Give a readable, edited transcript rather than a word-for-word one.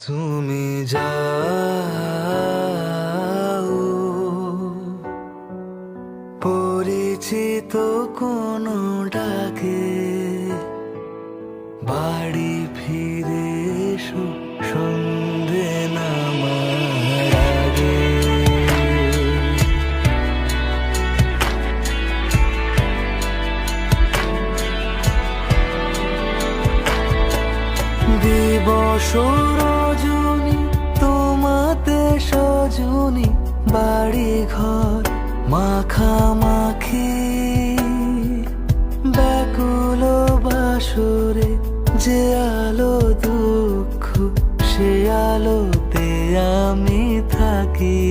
তুমি যাও পরিচিত কোনো ডাকে, বাড়ি ফিরে এসো সন্ধে নামার আগে। দিবস রজনী তোমাতে সজনী, বাড়ি ঘর মাখামাখি, ব্যাকুল বাসরে যে আলো দুঃখ সে আলোতে আমি থাকি।